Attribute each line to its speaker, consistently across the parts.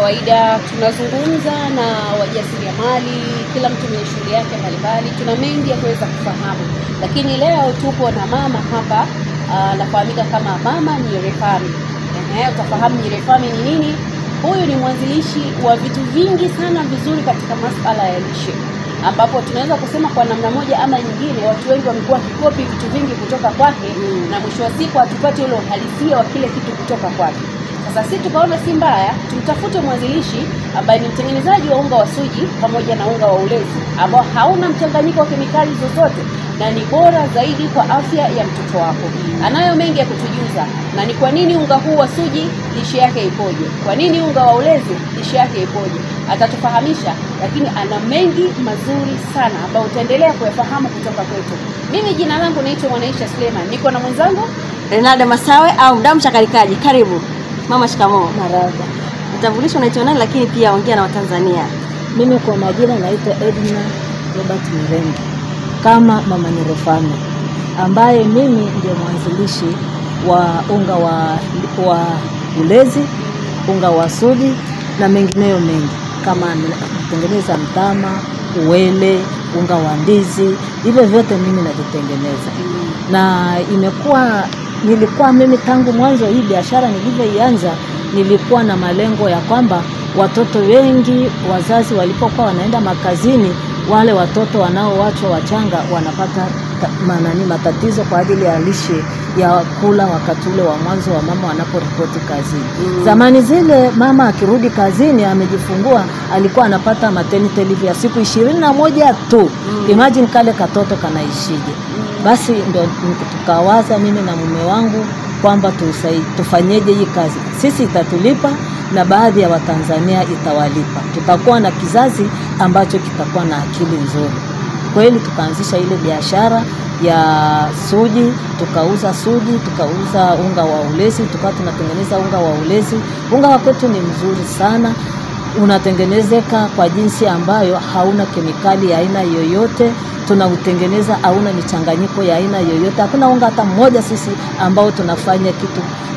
Speaker 1: kawaida tunazungumza na wajasiriamali, kila mtu mwenye shughuli yake mbalimbali, tuna mengi ya kuweza kufahamu. Lakini leo tupo na mama hapa, anafahamika kama Mama Nyerefami. Utafahamu Nyerefami ni nini? Huyu ni mwanzilishi wa vitu vingi sana vizuri katika masuala ya lishe, ambapo tunaweza kusema kwa namna moja ama nyingine watu wengi wamekuwa kikopi vitu vingi kutoka kwake, na mwisho wa siku hatupate ule uhalisia wa kile kitu kutoka kwake. Sasa sisi tukaona si mbaya tumtafute mwanzilishi ambaye ni mtengenezaji wa unga wa suji pamoja na unga wa ulezi ambao hauna mchanganyiko wa kemikali zozote na ni bora zaidi kwa afya ya mtoto wako. Anayo mengi ya kutujuza, na ni kwa nini unga huu wa suji lishe yake ipoje, kwa nini unga wa ulezi lishe yake ipoje, atatufahamisha. Lakini ana mengi mazuri sana ambayo utaendelea kuyafahamu kutoka kwetu. Mimi jina langu naitwa Mwanaisha Suleiman, niko na mwenzangu
Speaker 2: Renalda Masawe au Mdamu Chakalikaji. Karibu mama. Shikamoo.
Speaker 3: Marhaba.
Speaker 2: Utambulisho unaitwa nani, lakini pia ongea na Watanzania.
Speaker 3: Mimi kwa majina naitwa Edna Robert Mirembe, kama Mama Nyerefami, ambaye mimi ndio mwanzilishi wa unga wa ulezi, unga wa suji na mengineyo mengi, kama kutengeneza mtama, uwele, unga wa ndizi, hivyo vyote mimi navitengeneza. Na nilikuwa mimi tangu mwanzo hii biashara nilivyoianza, nilikuwa na malengo ya kwamba watoto wengi, wazazi walipokuwa wanaenda makazini, wale watoto wanaoachwa wachanga wanapata matatizo kwa ajili ya lishe ya kula wakati ule wa mwanzo wa mama wanaporipoti kazini. Zamani zile mama akirudi kazini amejifungua alikuwa anapata maternity leave ya siku 21 tu. Imagine kale katoto kanaishije. Basi ndio tukawaza mimi na mume wangu kwamba tufanyeje hii kazi. Sisi itatulipa na baadhi ya Watanzania itawalipa. Tutakuwa na kizazi ambacho kitakuwa na akili nzuri. Kweli tukaanzisha ile biashara ya suji, tukauza suji, tukauza unga wa ulezi, tukawa tunatengeneza unga wa ulezi. Unga wa kwetu ni mzuri sana, unatengenezeka kwa jinsi ambayo hauna kemikali ya aina yoyote. Tunautengeneza hauna michanganyiko ya aina yoyote. Hakuna unga hata mmoja sisi ambao tunafanya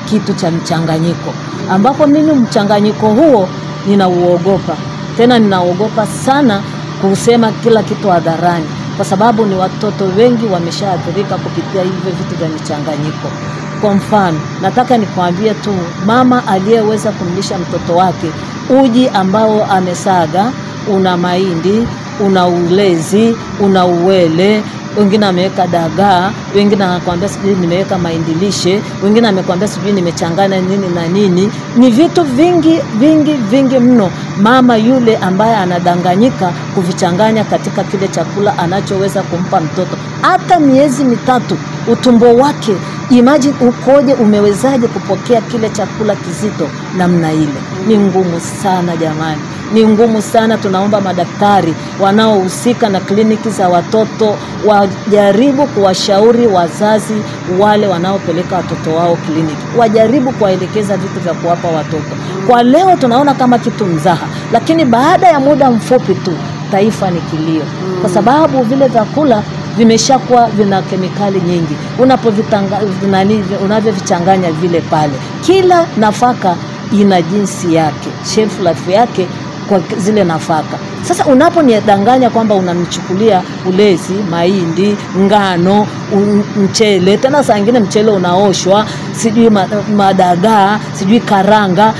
Speaker 3: kitu cha mchanganyiko, ambapo mimi mchanganyiko huo ninauogopa. Tena ninaogopa sana kusema kila kitu hadharani, kwa sababu ni watoto wengi wameshaathirika kupitia hivyo vitu vya michanganyiko. Kwa mfano, nataka nikwambie tu mama aliyeweza kumlisha mtoto wake uji ambao amesaga, una mahindi, una ulezi, una uwele, wengine ameweka dagaa, wengine anakuambia sijui nimeweka mahindi lishe, wengine amekwambia sijui nimechanganya nini na nini. Ni vitu vingi mno mama yule ambaye anadanganyika kuvichanganya katika kile chakula anachoweza kumpa mtoto. Hata miezi mitatu utumbo wake, imagine ukoje, umewezaje kupokea kile chakula kizito namna ile? Ni ngumu sana jamani, ni ngumu sana. Tunaomba madaktari wanaohusika na kliniki za watoto wajaribu kuwashauri wazazi wale wanaopeleka watoto wao kliniki, wajaribu kuwaelekeza vitu vya kuwapa watoto. Kwa leo tunaona kama kitu mzaha, lakini baada ya muda mfupi tu taifa ni kilio, kwa sababu vile vyakula vimeshakuwa vina kemikali nyingi. Unavyovichanganya vile pale, kila nafaka ina jinsi yake, shelf life yake kwa zile nafaka. Sasa unaponidanganya kwamba unamchukulia ulezi, mahindi, ngano, mchele, tena saa nyingine mchele unaoshwa, sijui madagaa, sijui karanga,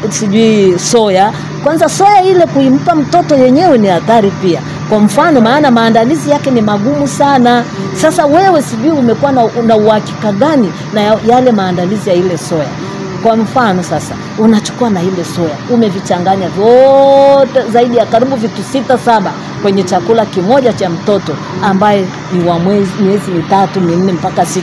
Speaker 3: sijui soya. Kwanza soya ile kuimpa mtoto yenyewe ni hatari pia. Kwa mfano, maana maandalizi yake ni magumu sana. Sasa wewe sijui umekuwa na uhakika gani na yale maandalizi ya ile soya. Kwa mfano sasa unachukua na ile soya, umevichanganya vyote zaidi ya karibu vitu 6-7 kwenye chakula kimoja cha mtoto ambaye ni wa miezi 3, 4 mpaka 6.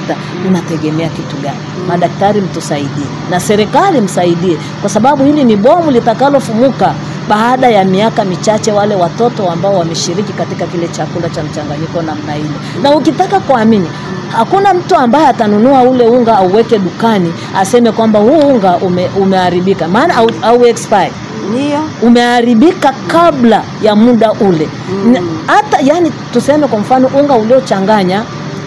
Speaker 3: Unategemea kitu gani? Madaktari mtusaidie na serikali msaidie, kwa sababu hili ni bomu litakalofumuka baada ya miaka michache wale watoto ambao wameshiriki katika kile chakula cha mchanganyiko namna ile. Na ukitaka kuamini, hakuna mtu ambaye atanunua ule unga auweke dukani aseme kwamba huu unga umeharibika, maana au expire.
Speaker 2: Ndio
Speaker 3: Umeharibika kabla ya muda ule. Hata yani tuseme kwa mfano unga uliochanganya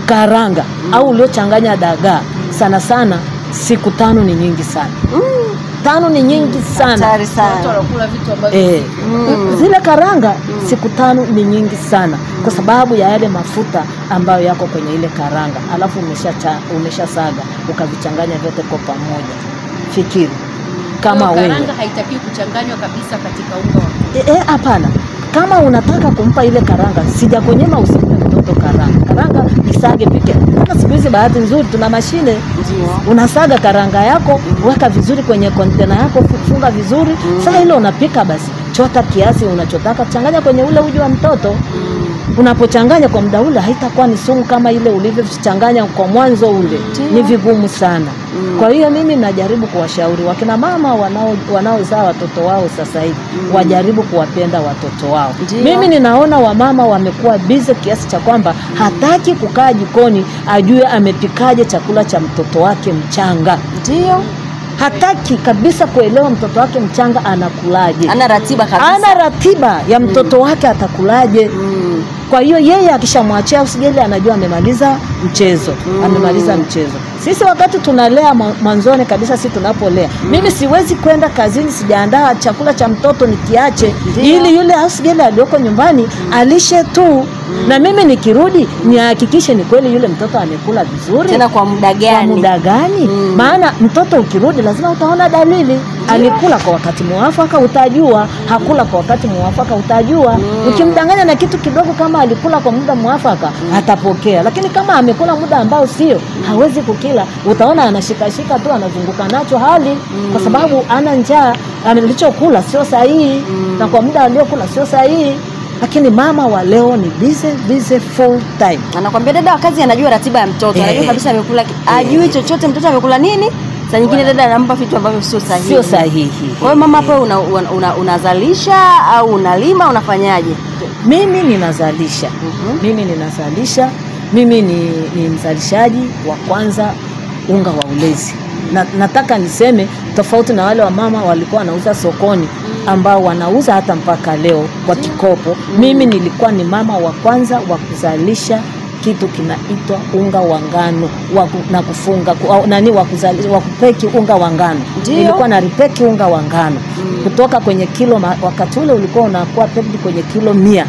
Speaker 3: karanga au uliochanganya dagaa, sana sana siku 5 ni nyingi sana. 5 ni nyingi sana.
Speaker 2: Hatari sana.
Speaker 1: Watu wanakula vitu ambavyo
Speaker 3: Zile karanga siku 5 ni nyingi sana kwa sababu ya yale mafuta ambayo yako kwenye ile karanga. Alafu umeshasaga ukavichanganya vyote kwa pamoja. Fikiri kama wewe.
Speaker 1: Karanga haitakiwi kuchanganywa kabisa katika unga wa
Speaker 3: hapana. Kama unataka kumpa ile karanga, sijakunyima usimpe mtoto karanga. Karanga isage pekee. Kama siku hizi bahati nzuri tuna mashine. Unasaga karanga yako, weka vizuri kwenye kontena yako, funga vizuri. Sasa ile unapika basi. Chota kiasi unachotaka, changanya kwenye ule uji wa mtoto. Unapochanganya kwa muda ule haitakuwa ni sumu kama ile ulivyochanganya kwa mwanzo ule. Ni vigumu sana. Kwa hiyo mimi najaribu kuwashauri wakina mama wanaozaa watoto wao sasa hivi wajaribu kuwapenda watoto wao. Mimi ninaona wamama wamekuwa busy kiasi cha kwamba hataki kukaa jikoni ajue amepikaje chakula cha mtoto wake mchanga.
Speaker 2: Ndio.
Speaker 3: Hataki kabisa kuelewa mtoto wake mchanga anakulaje.
Speaker 2: Ana ratiba kabisa.
Speaker 3: Ana ratiba ya mtoto wake atakulaje. Kwa hiyo yeye akishamwachia usigeli anajua amemaliza mchezo. Amemaliza mchezo. Sisi wakati tunalea mwanzoni kabisa, sisi tunapolea, mimi siwezi kwenda kazini sijaandaa chakula cha mtoto nikiache ili yule usigeli alioko nyumbani alishe tu. Na mimi nikirudi nihakikishe ni kweli yule mtoto amekula vizuri.
Speaker 2: Tena kwa muda gani?
Speaker 3: Kwa muda gani? Maana mtoto ukirudi lazima utaona dalili. Alikula kwa wakati muafaka utajua, hakula kwa wakati muafaka utajua. Ukimdanganya na kitu kidogo kama alikula kwa muda muafaka atapokea. Lakini kama amekula muda ambao sio, hawezi kukila. Utaona anashikashika tu anazunguka nacho hali kwa sababu ana njaa, alichokula sio sahihi na kwa muda aliokula sio sahihi. Lakini mama wa leo ni busy full time.
Speaker 2: Anakuambia dada wa kazi anajua ratiba ya mtoto. Anajua kabisa amekula, ajui chochote mtoto amekula nini. Saa nyingine dada anampa vitu ambavyo sio sahihi.
Speaker 3: Sio sahihi.
Speaker 2: Kwa hiyo mama hapo unazalisha au unalima, unafanyaje?
Speaker 3: Mimi ninazalisha. Mimi ninazalisha. Mimi ni mzalishaji wa kwanza unga wa ulezi. Nataka niseme tofauti na wale wa mama walikuwa wanauza sokoni ambao wanauza hata mpaka leo kwa kikopo. Mimi nilikuwa ni mama wa kwanza wa kuzalisha kitu kinaitwa unga wa ngano na kufunga wa kupeki unga wa ngano. Nilikuwa na ripeki unga wa ngano kutoka kwenye kilo, wakati ule ulikuwa unakuwa pekdi kwenye kilo 100.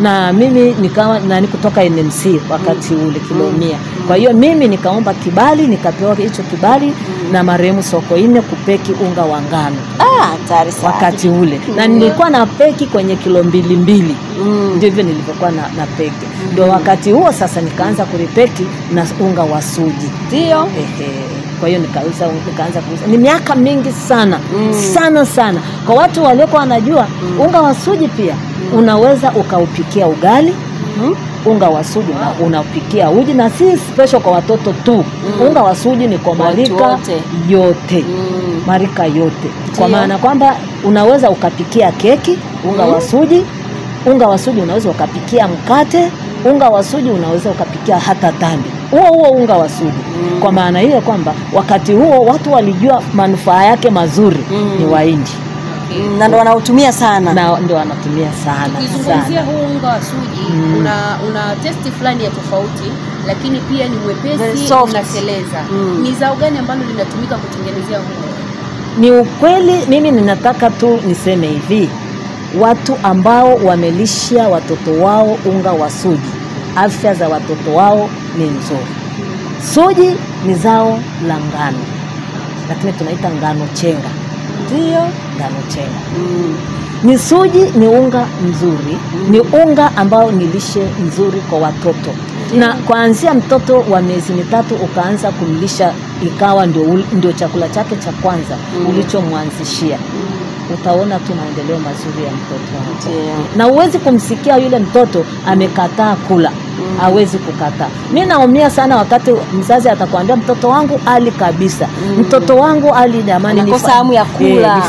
Speaker 3: Na mimi nikawa kutoka NMC wakati ule kilo 100. Kwa hiyo mimi nikaomba kibali, nikapewa hicho kibali na marehemu Sokoine kupeki unga wa ngano.
Speaker 2: Hatari sana.
Speaker 3: Wakati ule. Na nilikuwa na peki kwenye kilo 2. Ndivyo nilivyokuwa na peki. Ndio wakati huo sasa nikaanza kuripeki na unga wa suji.
Speaker 2: Ndio.
Speaker 3: Kwa hiyo nikaanza kuuza. Ni miaka mingi sana. Sana. Kwa watu waliokuwa wanajua unga wa suji pia unaweza ukaupikia ugali. Unga wa suji unapikia uji, na si special kwa watoto tu. Unga wa suji ni kwa marika yote. Marika yote. Kwa maana kwamba unaweza ukapikia keki, unga wa suji. Unga wa suji unaweza ukapikia mkate. Unga wa suji unaweza ukapikia hata tambi. Huo unga wa suji. Kwa maana hiyo kwamba wakati huo watu walijua manufaa yake mazuri ni Wahindi.
Speaker 2: Na ndio wanautumia sana.
Speaker 3: Na ndio wanatumia sana.
Speaker 1: Ukizungumzia huu unga wa suji una testi fulani ya tofauti, lakini pia ni mwepesi, unaseleza. Ni zao gani ambalo linatumika kutengenezea huu?
Speaker 3: Ni ukweli mimi ninataka tu niseme hivi. Watu ambao wamelisha watoto wao unga wa suji, afya za watoto wao ni nzuri. Suji ni zao la ngano, lakini tunaita ngano chenga. Ndio, ngano chenga. Ni suji, ni unga mzuri, ni unga ambao ni lishe nzuri kwa watoto. Na kuanzia mtoto wa miezi 3 ukaanza kumlisha, ikawa ndio chakula chake cha kwanza ulichomwanzishia. Utaona tu maendeleo mazuri ya mtoto wako. Na uwezi kumsikia yule mtoto amekataa kula. Hawezi kukataa. Mimi naumia sana wakati mzazi atakwambia mtoto wangu ali kabisa. Mtoto wangu ali jamani,
Speaker 2: nakosa hamu ya kula.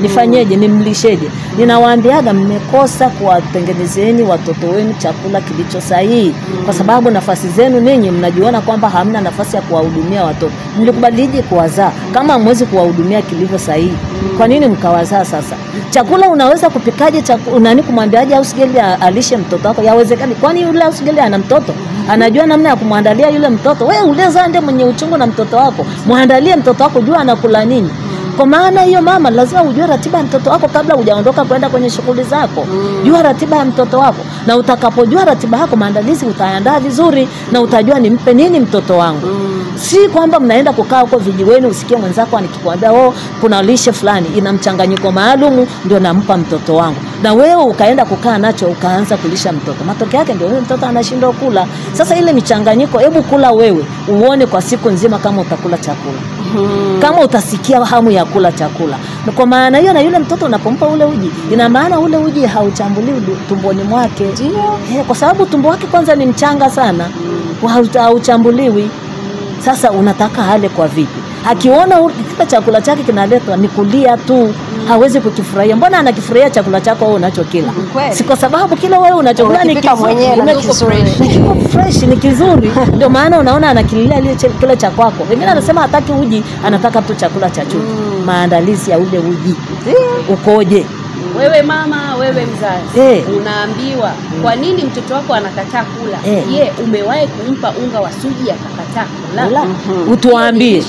Speaker 3: Nifanyeje? Nimlisheje? Ninawaambiaga mmekosa kuwatengenezeni watoto wenu chakula kilicho sahihi. Kwa sababu nafasi zenu ninyi mnajiona kwamba hamna nafasi ya kuwahudumia watoto. Mlikubalije kuwazaa kama hamwezi kuwahudumia kilivyo sahihi? Kwa nini mkawazaa sasa? Chakula unaweza kupikaje kumwambiaje au sigeli alishe mtoto wako? Yawezekani? Kwani yule au sigeli ana mtoto? Anajua namna ya kumwandalia yule mtoto? Wewe uleza ndiye mwenye uchungu na mtoto wako. Muandalie mtoto wako, jua anakula nini. Kwa maana hiyo mama, lazima ujue ratiba ya mtoto wako kabla hujaondoka kwenda kwenye shughuli zako. Jua ratiba ya mtoto wako, na utakapojua ratiba yako, maandalizi utaandaa vizuri na utajua nimpe nini mtoto wangu. Si kwamba mnaenda kukaa huko vijiweni usikie mwenzako anikikwambia kuna lishe fulani ina mchanganyiko maalum ndio nampa mtoto wangu, na wewe ukaenda kukaa nacho ukaanza kulisha mtoto. Matokeo yake ndio wewe mtoto anashindwa kula. Sasa ile michanganyiko, hebu kula wewe uone kwa siku nzima kama utakula chakula. Kama utasikia hamu ya kula chakula. Kwa maana hiyo, na yule mtoto unapompa ule uji, ina maana ule uji hauchambuliwi tumboni mwake. Kwa sababu tumbo wake kwanza ni mchanga sana. Hauchambuliwi. Sasa unataka hale kwa vipi? Akiona kila chakula chake kinaletwa ni kulia tu, hawezi kukifurahia. Mbona anakifurahia chakula chako wewe unachokila? Si kwa sababu kila wewe unachokula ni fresh, ni kizuri. Ndio maana unaona anakililia kile cha kwako. Wengine anasema hataki uji, anataka tu chakula cha chumvi. Maandalizi ya ule uji ukoje?
Speaker 1: Wewe mama, wewe mzazi, unaambiwa kwa nini mtoto wako anakataa kula. Je, umewahi kumpa unga wa suji akakataa kula?
Speaker 3: Utuambie.